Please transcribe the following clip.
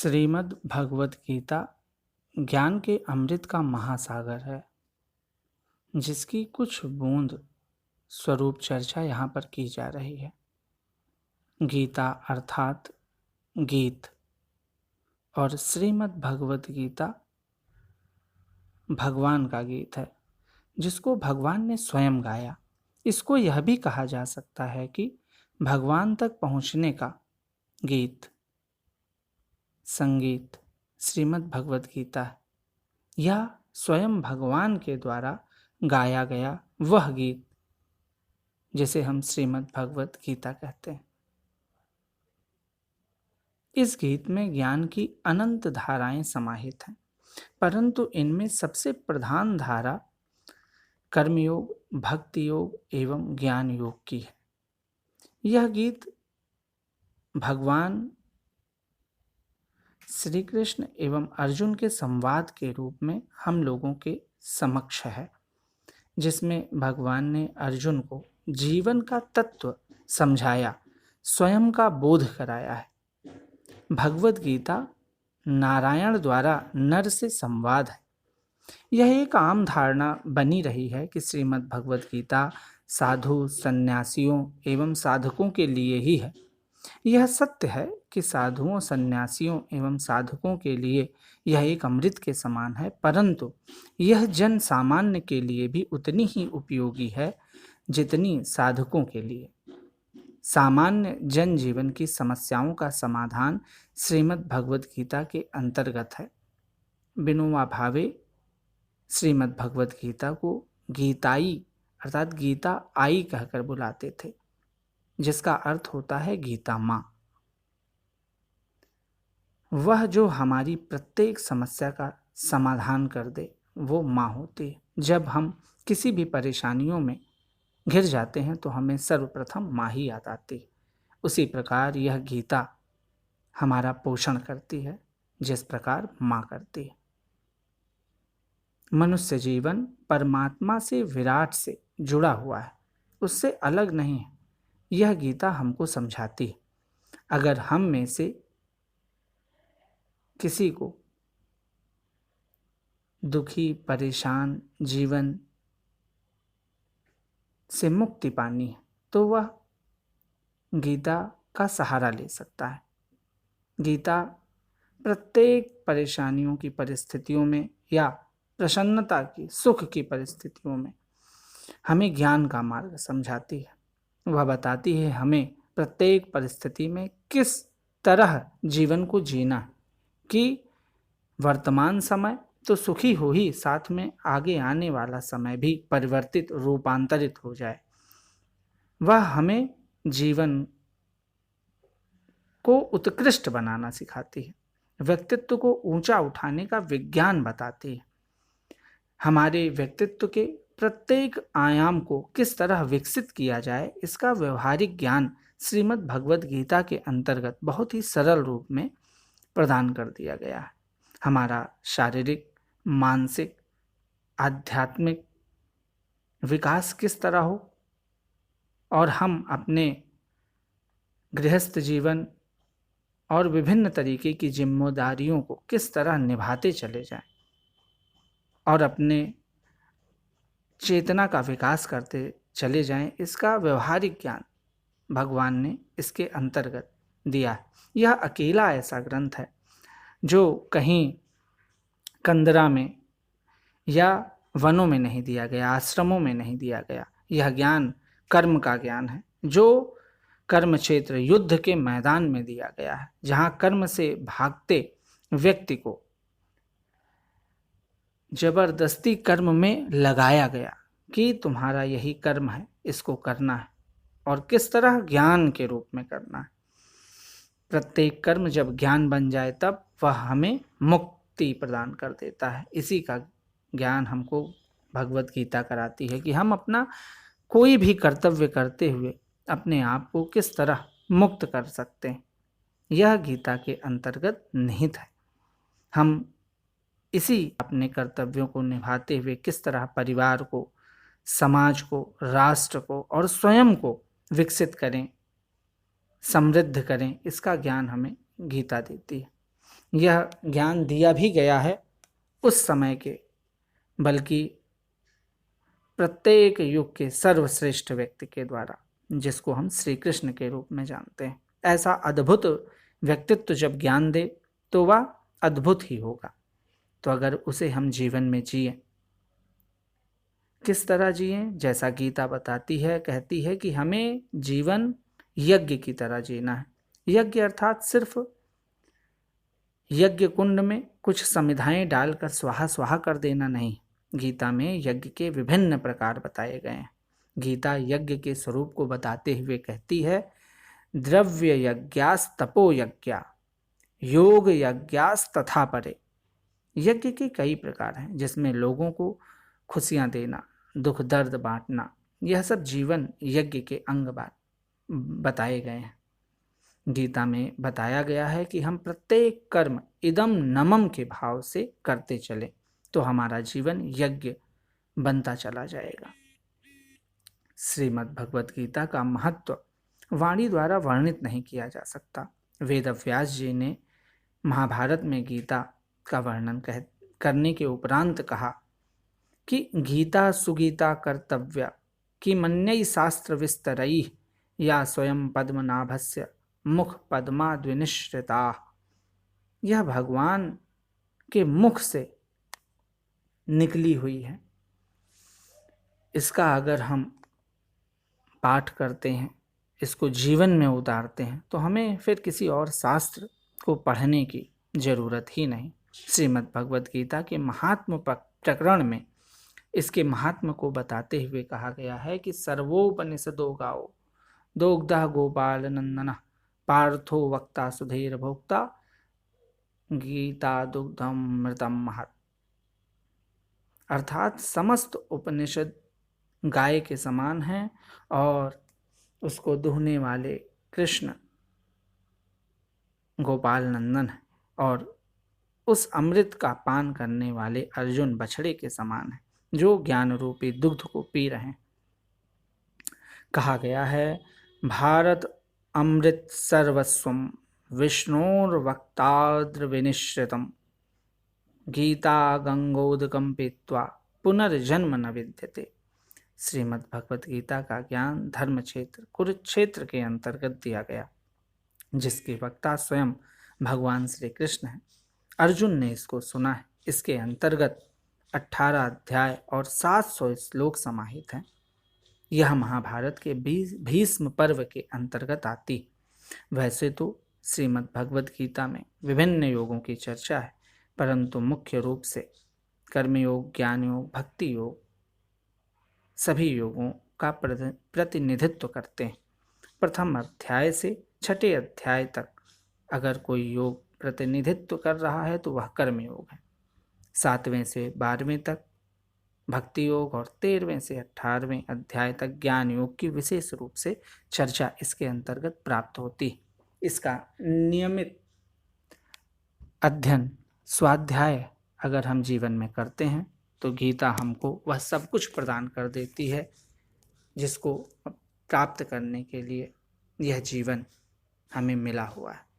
श्रीमद् भगवत गीता ज्ञान के अमृत का महासागर है, जिसकी कुछ बूंद स्वरूप चर्चा यहाँ पर की जा रही है। गीता अर्थात गीत और श्रीमद् भगवत गीता भगवान का गीत है, जिसको भगवान ने स्वयं गाया। इसको यह भी कहा जा सकता है कि भगवान तक पहुँचने का गीत, संगीत श्रीमद् भगवत गीता है। यह स्वयं भगवान के द्वारा गाया गया वह गीत जिसे हम श्रीमद् भगवत गीता कहते हैं। इस गीत में ज्ञान की अनंत धाराएं समाहित हैं, परंतु इनमें सबसे प्रधान धारा कर्मयोग, भक्ति योग एवं ज्ञान योग की है। यह गीत भगवान श्री कृष्ण एवं अर्जुन के संवाद के रूप में हम लोगों के समक्ष है, जिसमें भगवान ने अर्जुन को जीवन का तत्व समझाया, स्वयं का बोध कराया है। भगवत गीता नारायण द्वारा नर से संवाद है। यह एक आम धारणा बनी रही है कि श्रीमद् भगवत गीता साधु, सन्यासियों एवं साधकों के लिए ही है। यह सत्य है कि साधुओं, सन्यासियों एवं साधकों के लिए यह एक अमृत के समान है, परंतु यह जन सामान्य के लिए भी उतनी ही उपयोगी है जितनी साधकों के लिए। सामान्य जन जीवन की समस्याओं का समाधान श्रीमद् भगवत गीता के अंतर्गत है। विनोबा भावे श्रीमद् भगवत गीता को गीताई अर्थात गीता आई कहकर बुलाते थे, जिसका अर्थ होता है गीता माँ। वह जो हमारी प्रत्येक समस्या का समाधान कर दे, वो माँ होती है। जब हम किसी भी परेशानियों में घिर जाते हैं तो हमें सर्वप्रथम माँ ही याद आती है। उसी प्रकार यह गीता हमारा पोषण करती है, जिस प्रकार माँ करती है। मनुष्य जीवन परमात्मा से, विराट से जुड़ा हुआ है, उससे अलग नहीं है। यह गीता हमको समझाती है। अगर हम में से किसी को दुखी, परेशान जीवन से मुक्ति पानी है तो वह गीता का सहारा ले सकता है। गीता प्रत्येक परेशानियों की परिस्थितियों में या प्रसन्नता की, सुख की परिस्थितियों में हमें ज्ञान का मार्ग समझाती है। वह बताती है हमें प्रत्येक परिस्थिति में किस तरह जीवन को जीना है कि वर्तमान समय तो सुखी हो ही, साथ में आगे आने वाला समय भी परिवर्तित, रूपांतरित हो जाए। वह हमें जीवन को उत्कृष्ट बनाना सिखाती है, व्यक्तित्व को ऊंचा उठाने का विज्ञान बताती है। हमारे व्यक्तित्व के प्रत्येक आयाम को किस तरह विकसित किया जाए, इसका व्यवहारिक ज्ञान श्रीमद् भगवत गीता के अंतर्गत बहुत ही सरल रूप में प्रदान कर दिया गया है। हमारा शारीरिक, मानसिक, आध्यात्मिक विकास किस तरह हो और हम अपने गृहस्थ जीवन और विभिन्न तरीके की जिम्मेदारियों को किस तरह निभाते चले जाएं और अपने चेतना का विकास करते चले जाएं, इसका व्यवहारिक ज्ञान भगवान ने इसके अंतर्गत दिया है। यह अकेला ऐसा ग्रंथ है जो कहीं कंदरा में या वनों में नहीं दिया गया, आश्रमों में नहीं दिया गया। यह ज्ञान कर्म का ज्ञान है, जो कर्म क्षेत्र, युद्ध के मैदान में दिया गया है, जहाँ कर्म से भागते व्यक्ति को जबरदस्ती कर्म में लगाया गया कि तुम्हारा यही कर्म है, इसको करना है, और किस तरह ज्ञान के रूप में करना है। प्रत्येक कर्म जब ज्ञान बन जाए तब वह हमें मुक्ति प्रदान कर देता है। इसी का ज्ञान हमको भगवत गीता कराती है कि हम अपना कोई भी कर्तव्य करते हुए अपने आप को किस तरह मुक्त कर सकते हैं। यह गीता के अंतर्गत निहित है। हम इसी अपने कर्तव्यों को निभाते हुए किस तरह परिवार को, समाज को, राष्ट्र को और स्वयं को विकसित करें, समृद्ध करें, इसका ज्ञान हमें गीता देती है। यह ज्ञान दिया भी गया है उस समय के, बल्कि प्रत्येक युग के सर्वश्रेष्ठ व्यक्ति के द्वारा, जिसको हम श्री कृष्ण के रूप में जानते हैं। ऐसा अद्भुत व्यक्तित्व जब ज्ञान दे तो वह अद्भुत ही होगा। तो अगर उसे हम जीवन में जिए, किस तरह जिए? जैसा गीता बताती है, कहती है कि हमें जीवन यज्ञ की तरह जीना है। यज्ञ अर्थात सिर्फ यज्ञ कुंड में कुछ समिधाएं डालकर स्वाहा स्वाहा कर देना नहीं। गीता में यज्ञ के विभिन्न प्रकार बताए गए हैं। गीता यज्ञ के स्वरूप को बताते हुए कहती है, द्रव्य यज्ञास तपो यज्ञा योग यज्ञास तथा परे। यज्ञ के कई प्रकार हैं, जिसमें लोगों को खुशियां देना, दुख दर्द बांटना, यह सब जीवन यज्ञ के अंग बताए गए हैं। गीता में बताया गया है कि हम प्रत्येक कर्म इदम नमम के भाव से करते चले तो हमारा जीवन यज्ञ बनता चला जाएगा। श्रीमद् भगवत गीता का महत्व वाणी द्वारा वर्णित नहीं किया जा सकता। वेद व्यास जी ने महाभारत में गीता का वर्णन करने के उपरांत कहा कि गीता सुगीता कर्तव्य कि मन्यई शास्त्र विस्तरई या स्वयं पद्मनाभस्य मुख पद्मा द्विनिश्रिता। यह भगवान के मुख से निकली हुई है। इसका अगर हम पाठ करते हैं, इसको जीवन में उतारते हैं, तो हमें फिर किसी और शास्त्र को पढ़ने की जरूरत ही नहीं। श्रीमद् भगवत गीता के महात्म प्रकरण में इसके महात्म को बताते हुए कहा गया है कि सर्वोपनिषदो गाओ दोग्धा गोपाल नंदन पार्थो वक्ता सुधीर भोक्ता गीता दुग्धम मृतम महत्। अर्थात समस्त उपनिषद गाय के समान हैं और उसको दुहने वाले कृष्ण गोपाल नंदन है और उस अमृत का पान करने वाले अर्जुन बछड़े के समान है, जो ज्ञान रूपी दुग्ध को पी रहे हैं। कहा गया है, भारत अमृत सर्वस्वम विष्णोर्वक्ताद्र विनिश्रितम गीता गंगोदकम पीत्वा पुनर्जन्म न विद्यते। श्रीमद् भगवत गीता का ज्ञान धर्म क्षेत्र कुरुक्षेत्र के अंतर्गत दिया गया, जिसके वक्ता स्वयं भगवान श्री कृष्ण हैं। अर्जुन ने इसको सुना है। इसके अंतर्गत 18 अध्याय और 700 श्लोक समाहित हैं। यह महाभारत के भीष्म पर्व के अंतर्गत आती। वैसे तो श्रीमद् भगवत गीता में विभिन्न योगों की चर्चा है, परंतु मुख्य रूप से कर्मयोग, ज्ञान योग, भक्ति योग सभी योगों का प्रतिनिधित्व करते हैं। प्रथम अध्याय से 6ठे अध्याय तक अगर कोई योग प्रतिनिधित्व कर रहा है तो वह कर्म योग है। 7वें से 12वें तक भक्ति योग और 13वें से 18वें अध्याय तक ज्ञान योग की विशेष रूप से चर्चा इसके अंतर्गत प्राप्त होती है। इसका नियमित अध्ययन, स्वाध्याय अगर हम जीवन में करते हैं तो गीता हमको वह सब कुछ प्रदान कर देती है जिसको प्राप्त करने के लिए यह जीवन हमें मिला हुआ है।